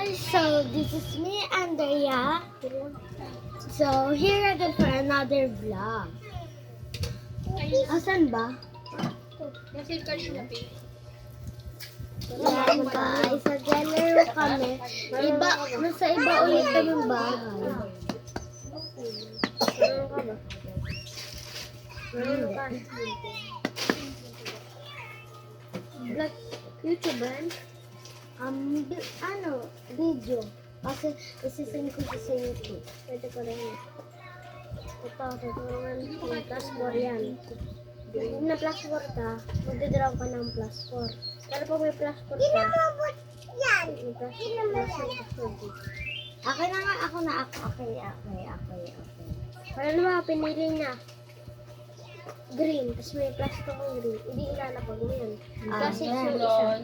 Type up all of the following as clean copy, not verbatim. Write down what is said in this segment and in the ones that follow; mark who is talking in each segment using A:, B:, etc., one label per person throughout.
A: guys, so this is me, Andrea. So here again for another vlog. Asan ba? Yan guys, naglalaro kami. Nasa iba ulit kami bahay. Vlog, YouTuber? Video. Kasi isisend ko sa YouTube. Pwede ko rin. Ito, tutulungan yung plus 4 yan. Kung na plus 4 ka, magdadraw ka ng plus 4. Pero pag may plus 4 ka, yan. May plus 4. Okay na nga, ako na. Okay. Para naman, pinili niya. Green, tapos may plus 2 kong green. Hindi ilalapag mo yan. Plus 6 yung isa.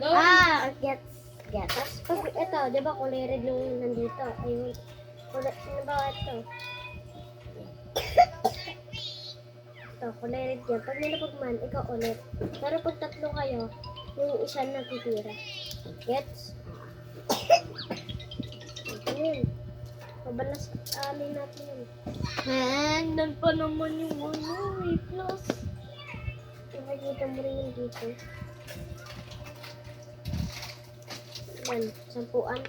A: Gets. Tapos pag ito, di ba kulay red yung nandito? Ayun. Ano ba ito? Ito, kulay red yan. Pag nilapag man, ikaw ulit. Pero pag tatlo kayo, yung isa na titira. Gets? Ito yun. Pabalas alin natin yun. Nan pa naman yung plus. Nakikita mo rin yung dito. Yan, 10. 5. 10.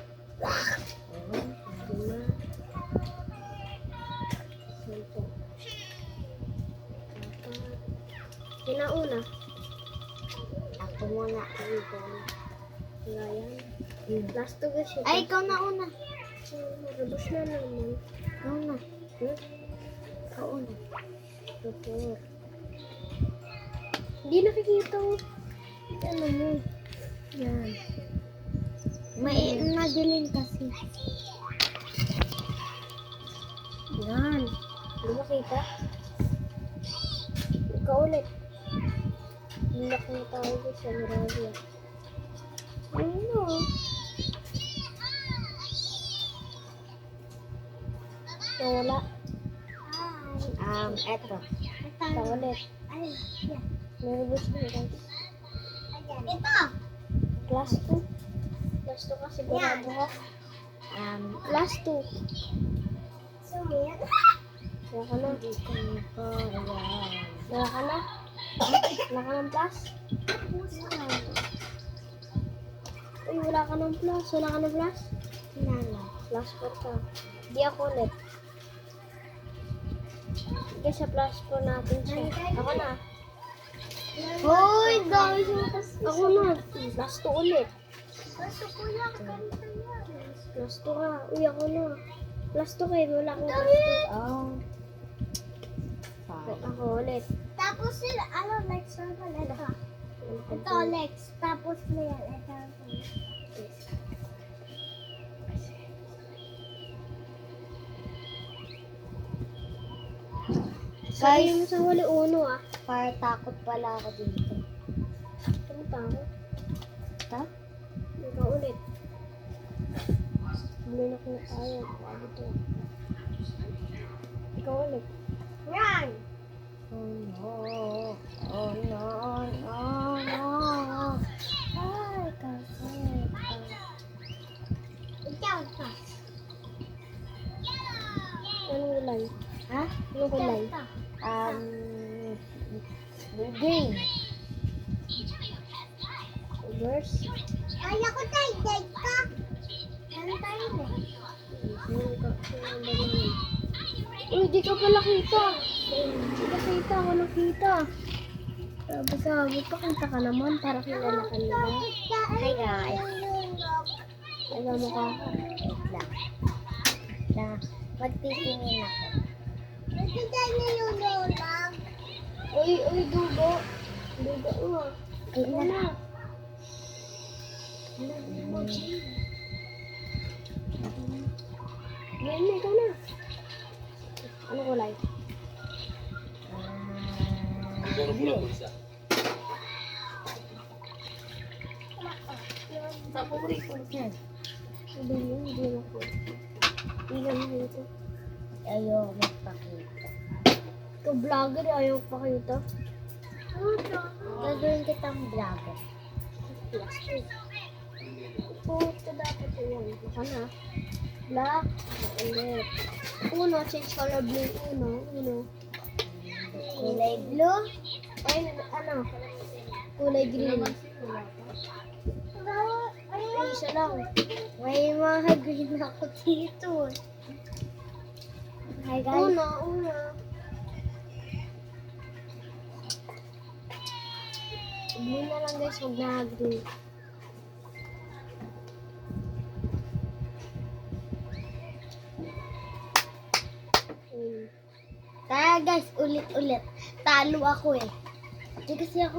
A: Kinauna. Ako muna. Yan. Last 2 guys. Ay, ikaw na una. Marabos na naman. Ikaw na. Ikaw una. Super. Hindi nakikita mo. Ano mo? Yan. May nadilim kasi. Yan. Hindi makita. Ikaw ulit. Hilak na tayo sa Mirabia. Ano? Wala. Eto. Ito ulit. Nervous na guys. Ito! Plus 2. Plus 2 kasi sigurado ko. Plus 2. So, yan. Wala ka na. Wala ka na? Wala ka ng plus? Uy, wala ka ng plus. Wala ka ng plus? Wala na. Plus 4 ka. Di ako ulit. Sige, sa plus 4 natin siya. Ako na. Hoy, dami siya kasi. Ako na. Plus 2 ulit. Plus 2 ko lang. Plus 2 ka. Uy, ako na. Plus 2 kayo. Wala akong plus 2. Oh. Ako ulit.
B: Tapos sila, next one pala ito. Ito, next. Tapos na yan. Ito.
A: Sabi mo sa huli uno
B: Para takot pala ako dito.
A: Ano takot?
B: Ito?
A: Ikaw ulit. Hindi na kung ayaw. Bago to. Ikaw ulit.
B: Yan!
A: Oh no. Ay, kasi.
B: Ikaw ito.
A: Anong kulay?
B: Ha?
A: Anong kulay?
B: Ito.
A: Green. Reverse.
B: Ay, ako tayo. Date ka. Ano tayo na?
A: Uy, di ka pala kita. Di ka kita, walang kita. Sabi, pakita ka naman para kilala ka nila.
B: Hi guys.
A: Alam mo ka.
B: Magtitingin ako. Ito tayo nilulunag.
A: Uy, dugo. Dugo.
B: Ito na.
A: Yan, ikaw na. Ano kulay? Hindi ako. Hindi ako ito.
B: Ayaw magpakita.
A: Ito vlogger, ayaw pa kayo ito.
B: Gagawin kitang vlogger.
A: Plus 2. Ito dapat yun. Naka na. Black. Ulit. Uno, change color blue. Uno.
B: Kulay blue.
A: Ay, ano? Kulay green. Ay, isa lang.
B: May mga green ako dito. Hi guys.
A: Uno. Blue na lang guys, huwag na green.
B: Tara guys, ulit-ulit. Talo ako eh. Hindi kasi ako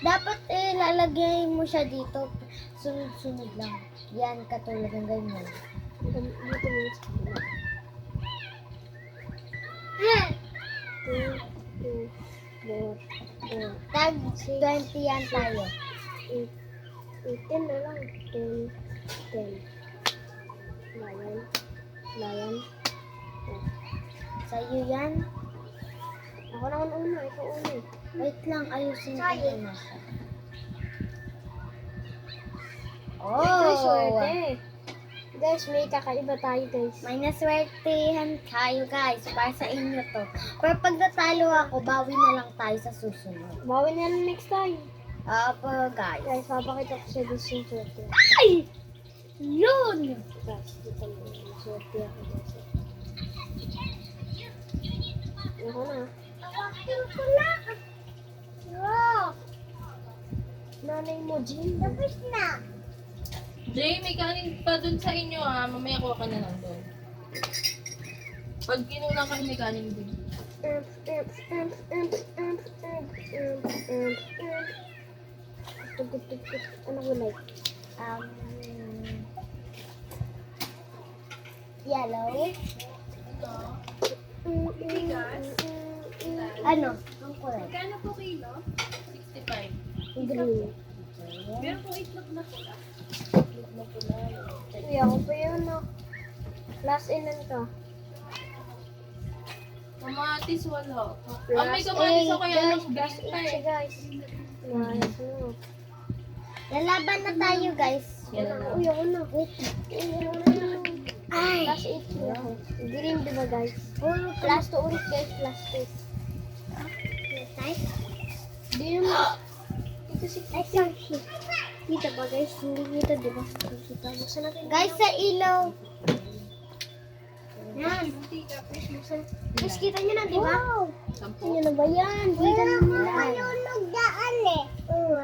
B: Dapat lalagay mo siya dito. Sunod-sunod lang. Yan, katulad ng ganyan.
A: Dito mo sa kabila. 2, 3, 4, 5.
B: Tag 20 yan tayo.
A: 10 na lang. 10. Layan.
B: Sa'yo yan.
A: Ako naman una, ikaw una.
B: Wait lang, ayusin ko na siya.
A: Guys,
B: Oh!
A: swerte. Guys, may kakaiba tayo guys.
B: May naswertehan tayo guys. Para sa inyo to. Pero pag natalo ako, bawi na lang tayo sa susunod.
A: Bawi na lang next time.
B: Apo guys.
A: Guys, papakita ko sa guys yung swerte.
B: Ay! Yun!
A: Guys, dito mo. Swerte ako guys. Ako na.
B: Tawakin ko na. Wow!
A: Nanay mo, Jean.
B: Tapos na.
C: Jay, may kanin pa dun sa inyo ah. Mamaya kuha ka na lang dun. Pag kinulang ka, may kanin dun.
A: Ano gulay?
B: Yellow.
C: Bigas?
B: Ano? Ang kulay.
C: Magkano po kilo? 65.
A: Green.
C: Meron po itlog na pula.
A: Uy, ako pa yun, no? Last ilan ka?
C: Kamatis wala.
A: Plus
C: May kamatis ako kaya
A: guys,
C: lang
A: plus
C: green pa
A: 8
C: eh.
A: guys. Nice, no?
B: Lalaban na tayo guys.
A: Uy, ako na.
B: Ay!
A: Plus 8 na ako. Green, di ba guys?
B: Puro
A: Plus 2 ulit guys, plus 2. Di naman. Dito si Kita. Kita ba guys? Hindi kita, di ba? Kita. Buksan natin.
B: Guys, sa ilaw.
A: Yan. Guys, kita nyo na, di ba?
B: Wow!
C: Sampo.
A: Ano na ba yan? Kita nyo na.
B: Malulog daan eh.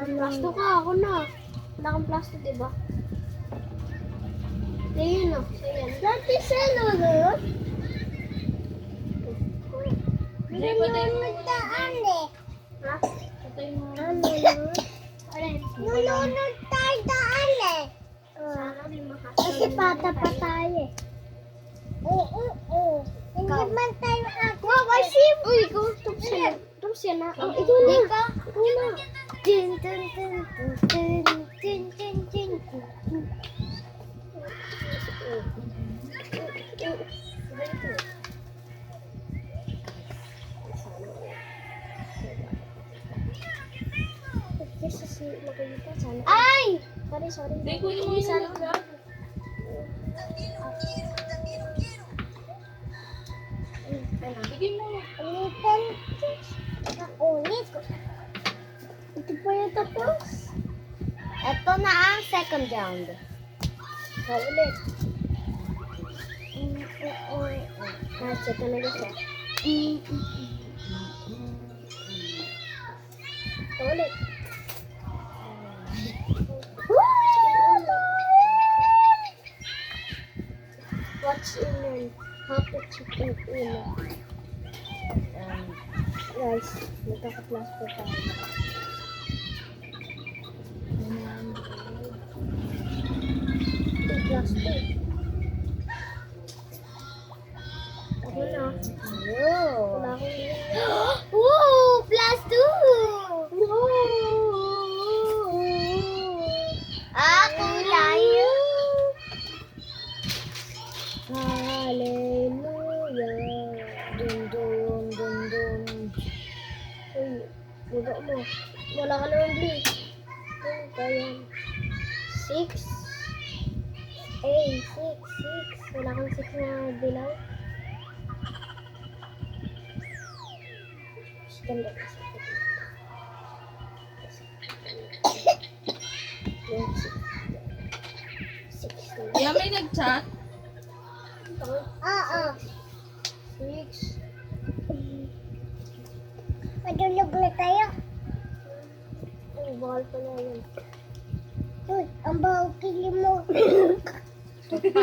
A: Plus 2 ka, ako na. Wala kang plus 2, di ba? Ayun na. So, yan.
B: Dati sa lulog.
C: Jay, patay mo.
B: Daan eh.
A: Ha?
C: Patay mo.
B: Nulunod tayo daan eh.
A: Sana may makasal.
B: Kasi bata pa tayo eh. Oo. Hindi man tayo ako.
A: Wow, I see. Uy, ikaw. Tapos yan na. Oh, ito na.
B: Ikaw?
A: Ito na.
B: Dun, dun, dun, dun, dun, dun, dun, dun.
A: Kasi si makikita. Sana.
B: Ay!
A: Sorry.
C: Jay, kunin mo yung vlog. Bigyan mo.
B: Ulitin. Ulit.
A: Ito pa yung tapos.
B: Ito na ang second round.
A: Ulit. Check na lang siya. Ulit. What's in it? How to chicken in Guys, magkaka-plus po tayo. Plus 2. Ako na. Wala akong
B: Woo! Plus 2! Ako layo!
A: Hallelujah.
B: Dun dun dun dun.
A: Uy, baba mo. 6. Wala kang 6 na dilaw. Ganda kasi. Yung 6 na.
C: Yeah, may nag-chat.
B: Oo.
A: 6.
B: Madulog na tayo.
A: Ang bawal pa na yun.
B: Uy, ang baho kili mo.
A: Six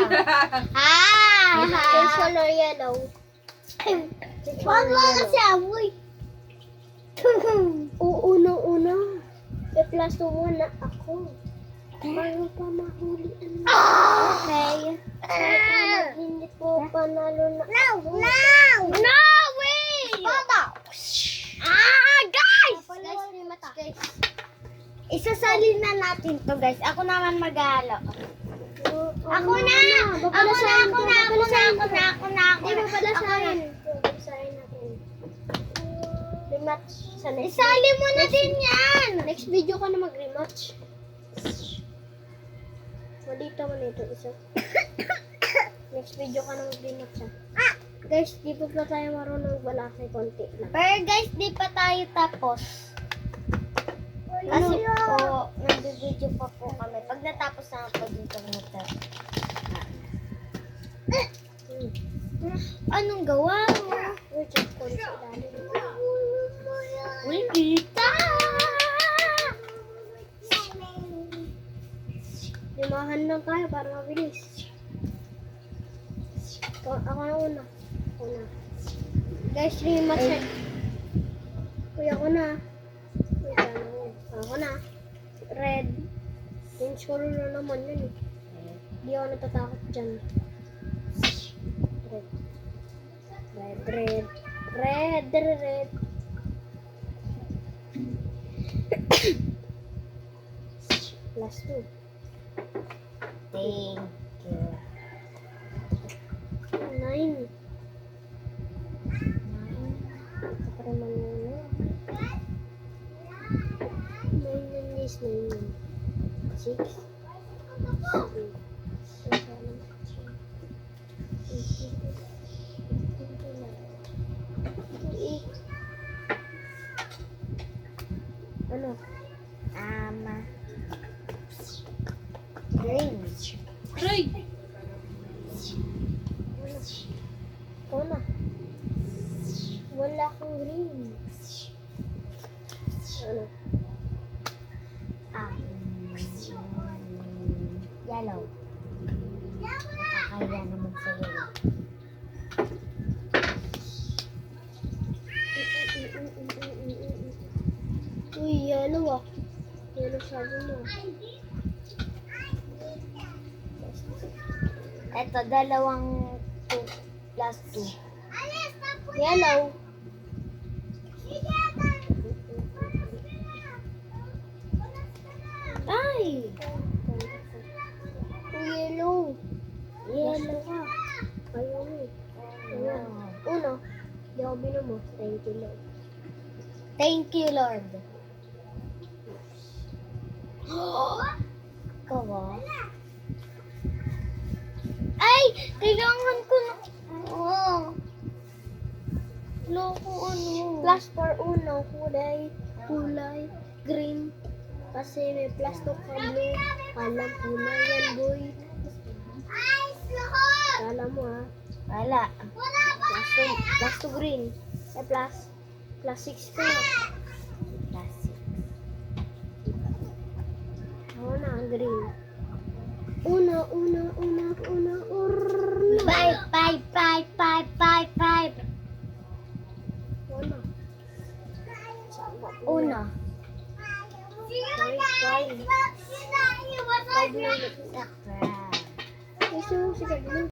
A: color yellow.
B: Wag mo kasi amoy.
A: Una. Plus 1 na ako. Bago pa mahuli ang okay. Hindi po panalo na ako.
B: No way! Baba! Guys!
A: Guys, may mata.
B: Guys, isasalin na natin to guys. Ako naman mag-aalo. Ako na!
A: Hindi mo pala sa akin. Babasahin natin. Rematch sa next.
B: Isali mo na din yan!
A: Next video ka na mag-rematch. Malita mo nito isa. Next video ka na mag-rematch ha. Guys, di pa tayo marunong balakay konti lang.
B: Pero guys, di pa tayo tapos. Kasi po, nag-video pa po kami. Pag natapos na po dito magtatapos. Anong gawa mo?
A: We're just going sa ilalim.
B: Uy, kita!
A: Limahan lang tayo para mabilis. Ako na una. Guys, rematch na. Kuya ko na. Ako na. Red. Change color na naman yun eh. Hindi ako natatakot dyan. Red. Plus 2.
B: Thank you.
A: 9. Para man yun. 9 yun is 9 yun. 6. 7. Ano?
B: Green.
C: Aray!
A: Ikaw na. Wala akong green. Ano?
B: Yellow. Nakakaya naman sa yellow.
A: Uy, yellow ah. Yellow sabi mo.
B: Eto, dalawang 2 plus 2.
A: Yellow.
B: Ay!
A: Yellow. Yellow ka. Ayaw mo eh. Ayan. Uno. Di ako binumo. Thank you, Lord.
B: Thank you, Lord. Ikaw ah. Ay! Kailangan ko na... Loko ano.
A: Plus for uno. Kulay. Green. Kasi may plus 2 ka blue. Alam ko na yan, boy. Alam mo ha.
B: Wala.
A: Plus 2 green. Plus 6 ka.
B: Plus
A: Ako na, ang green. Una.
B: Five.
A: Una.
B: Uno.
A: Five. 5 minutes.
B: Sakra.
A: Gusto mo si Gabriel?